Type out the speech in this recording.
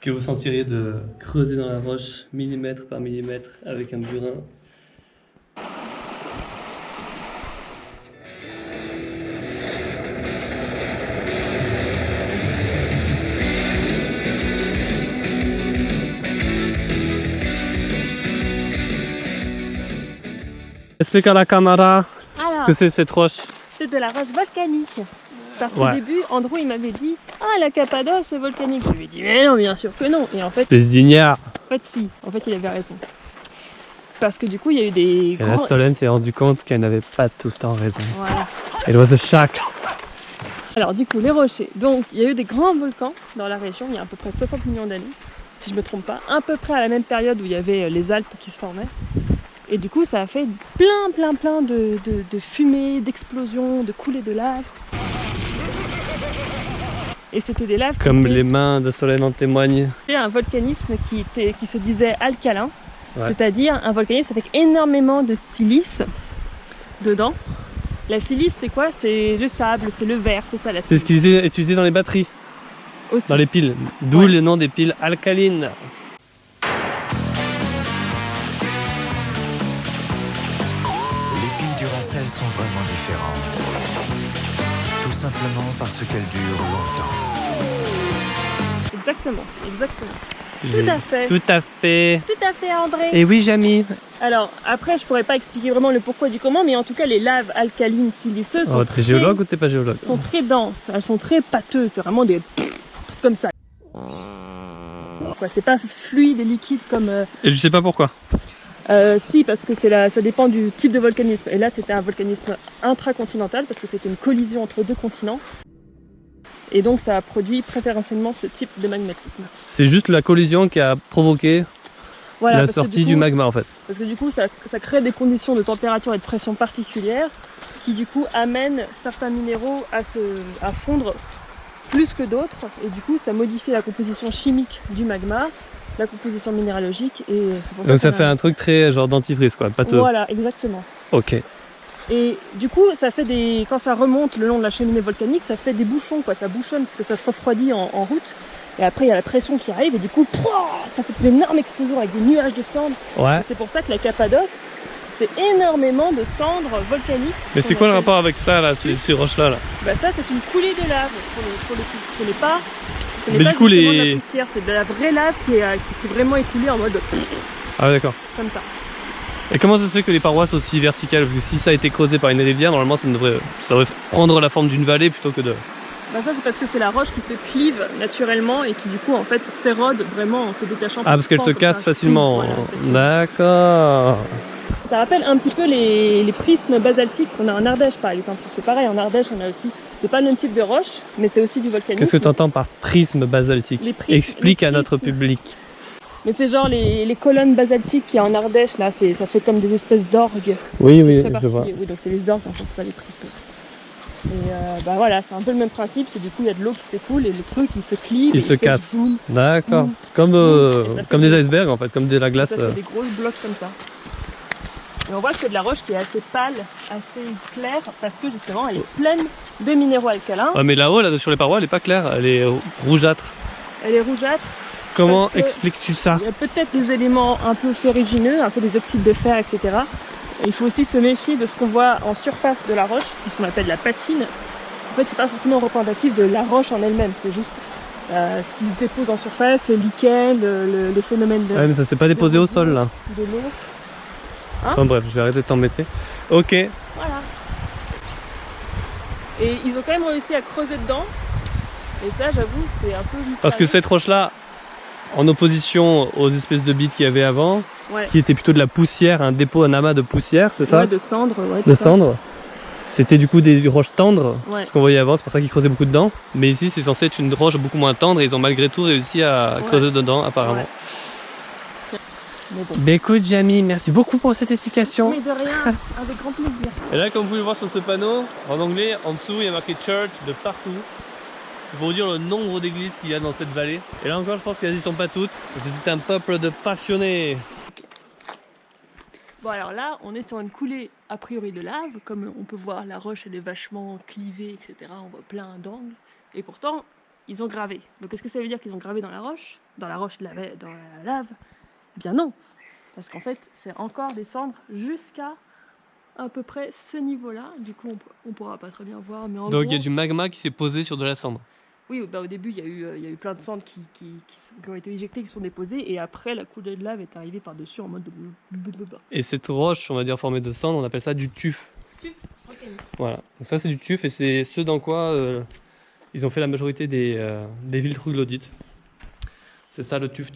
que vous sentiriez de creuser dans la roche millimètre par millimètre avec un burin? Explique à la caméra ce que c'est cette roche. C'est de la roche volcanique. Parce qu'au début, Andrew il m'avait dit ah, la Cappadoce c'est volcanique. Je lui ai dit mais non, bien sûr que non. Et en fait, espèce d'ignare. En fait, si. En fait, il avait raison. Parce que du coup, il y a eu des Et la Solène s'est rendu compte qu'elle n'avait pas tout le temps raison. Voilà. It was a shock. Alors du coup, les rochers. Donc, il y a eu des grands volcans dans la région il y a à peu près 60 millions d'années, si je me trompe pas. À peu près à la même période où il y avait les Alpes qui se formaient. Et du coup, ça a fait plein de fumée, d'explosions, de coulées de lave. Et c'était des laves comme les mains de Solène en témoignent. C'était un volcanisme qui se disait alcalin, c'est-à-dire un volcanisme avec énormément de silice dedans. La silice, c'est quoi? C'est le sable, c'est le verre, c'est ça la silice. C'est ce qu'ils est utilisé dans les batteries, aussi. Dans les piles, d'où le nom des piles alcalines. Les piles Duracell sont vraiment différentes. Tout simplement parce qu'elles durent longtemps. Exactement, exactement. Tout à fait. Tout à fait. Tout à fait, André. Et oui, Jamy. Alors, après, je pourrais pas expliquer vraiment le pourquoi du comment, mais en tout cas, les laves alcalines siliceuses sont t'es géologue ou t'es pas géologue? sont très denses, elles sont très pâteuses, c'est vraiment des comme ça. C'est pas fluide et liquide comme... Et je sais pas pourquoi. Si, parce que ça dépend du type de volcanisme. Et là, c'était un volcanisme intracontinental, parce que c'était une collision entre deux continents. Et donc, ça a produit préférentiellement ce type de magmatisme. C'est juste la collision qui a provoqué la sortie du magma, en fait. Parce que du coup, ça crée des conditions de température et de pression particulières qui, du coup, amènent certains minéraux à fondre plus que d'autres. Et du coup, ça modifie la composition chimique du magma, la composition minéralogique. Et c'est pour ça donc ça fait un truc très genre dentifrice, quoi, pâteux. Voilà, exactement. Ok. Et du coup, ça fait quand ça remonte le long de la cheminée volcanique, ça fait des bouchons, quoi. Ça bouchonne parce que ça se refroidit en route. Et après, il y a la pression qui arrive et du coup, ça fait des énormes explosions avec des nuages de cendres. Ouais. C'est pour ça que la Cappadoce, c'est énormément de cendres volcaniques. Mais c'est quoi le rapport avec ça, là, ces roches-là là? Bah ça, c'est une coulée de lave pour le coup. Ce n'est pas, Mais du coup, de la poussière, c'est de la vraie lave qui s'est vraiment écoulée en mode Ah d'accord. comme ça. Et comment ça se fait que les parois sont aussi verticales? Parce que si ça a été creusé par une rivière, normalement ça devrait prendre la forme d'une vallée plutôt que de... Bah ça, c'est parce que c'est la roche qui se clive naturellement et qui du coup en fait s'érode vraiment en se détachant. Ah, parce qu'elle se casse facilement. Voilà, d'accord. Ça rappelle un petit peu les prismes basaltiques qu'on a en Ardèche par exemple. C'est pareil, en Ardèche on a aussi, c'est pas le même type de roche, mais c'est aussi du volcanisme. Qu'est-ce que tu entends par prisme basaltique? Explique à notre public. Mais c'est genre les colonnes basaltiques qu'il y a en Ardèche, là, ça fait comme des espèces d'orgues. Oui, je vois. Oui, donc c'est les orgues en fait, c'est pas les prismes. Et bah voilà, c'est un peu le même principe, c'est du coup il y a de l'eau qui s'écoule et le truc il se clive. Il se casse. D'accord. Comme des icebergs en fait, comme de la glace. Ça fait des gros blocs comme ça. Et on voit que c'est de la roche qui est assez pâle, assez claire, parce que justement elle est pleine de minéraux alcalins. Ah, mais là-haut, là, sur les parois, elle est pas claire, elle est rougeâtre. Elle est rougeâtre. Comment expliques-tu ça? Il y a peut-être des éléments un peu ferrugineux, un peu des oxydes de fer, etc. Et il faut aussi se méfier de ce qu'on voit en surface de la roche, c'est ce qu'on appelle la patine. En fait, c'est pas forcément représentatif de la roche en elle-même, c'est juste ce qui se dépose en surface, le lichen, les phénomènes de... Ouais, mais ça s'est pas déposé au sol là. De l'eau. Hein? Enfin bref, je vais arrêter de t'embêter. Ok. Voilà. Et ils ont quand même réussi à creuser dedans. Et ça, j'avoue, c'est un peu mystérieux. Parce que cette roche-là, en opposition aux espèces de bites qu'il y avait avant, qui étaient plutôt de la poussière, un dépôt, un amas de poussière, c'est ça? Ouais, de cendres. Ouais, de cendres. C'était du coup des roches tendres, ce qu'on voyait avant, c'est pour ça qu'ils creusaient beaucoup dedans. Mais ici, c'est censé être une roche beaucoup moins tendre et ils ont malgré tout réussi à creuser dedans, apparemment. Ouais. Mais bon. Bah écoute, Jamy, merci beaucoup pour cette explication. Mais de rien, avec grand plaisir. Et là, comme vous pouvez le voir sur ce panneau, en anglais, en dessous, il y a marqué church de partout. C'est pour vous dire le nombre d'églises qu'il y a dans cette vallée. Et là encore, je pense qu'elles y sont pas toutes. C'est un peuple de passionnés. Bon, alors là, on est sur une coulée a priori de lave. Comme on peut voir, la roche elle est vachement clivée, etc. On voit plein d'angles. Et pourtant, ils ont gravé. Donc est-ce que ça veut dire qu'ils ont gravé dans la roche? Dans la roche, dans la lave? Eh bien non. Parce qu'en fait, c'est encore descendre jusqu'à à peu près ce niveau-là. Du coup, on pourra pas très bien voir. Mais en Donc gros, il y a du magma qui s'est posé sur de la cendre. oui, bah, au début, il y a eu plein de cendres qui ont été éjectées, qui sont déposées. Et après, la coulée de lave est arrivée par-dessus en mode... Et cette roche, on va dire formée de cendre, on appelle ça du tuf. Voilà, donc ça c'est du tuf et c'est ce dans quoi ils ont fait la majorité des villes troglodytes. C'est ça le tuf.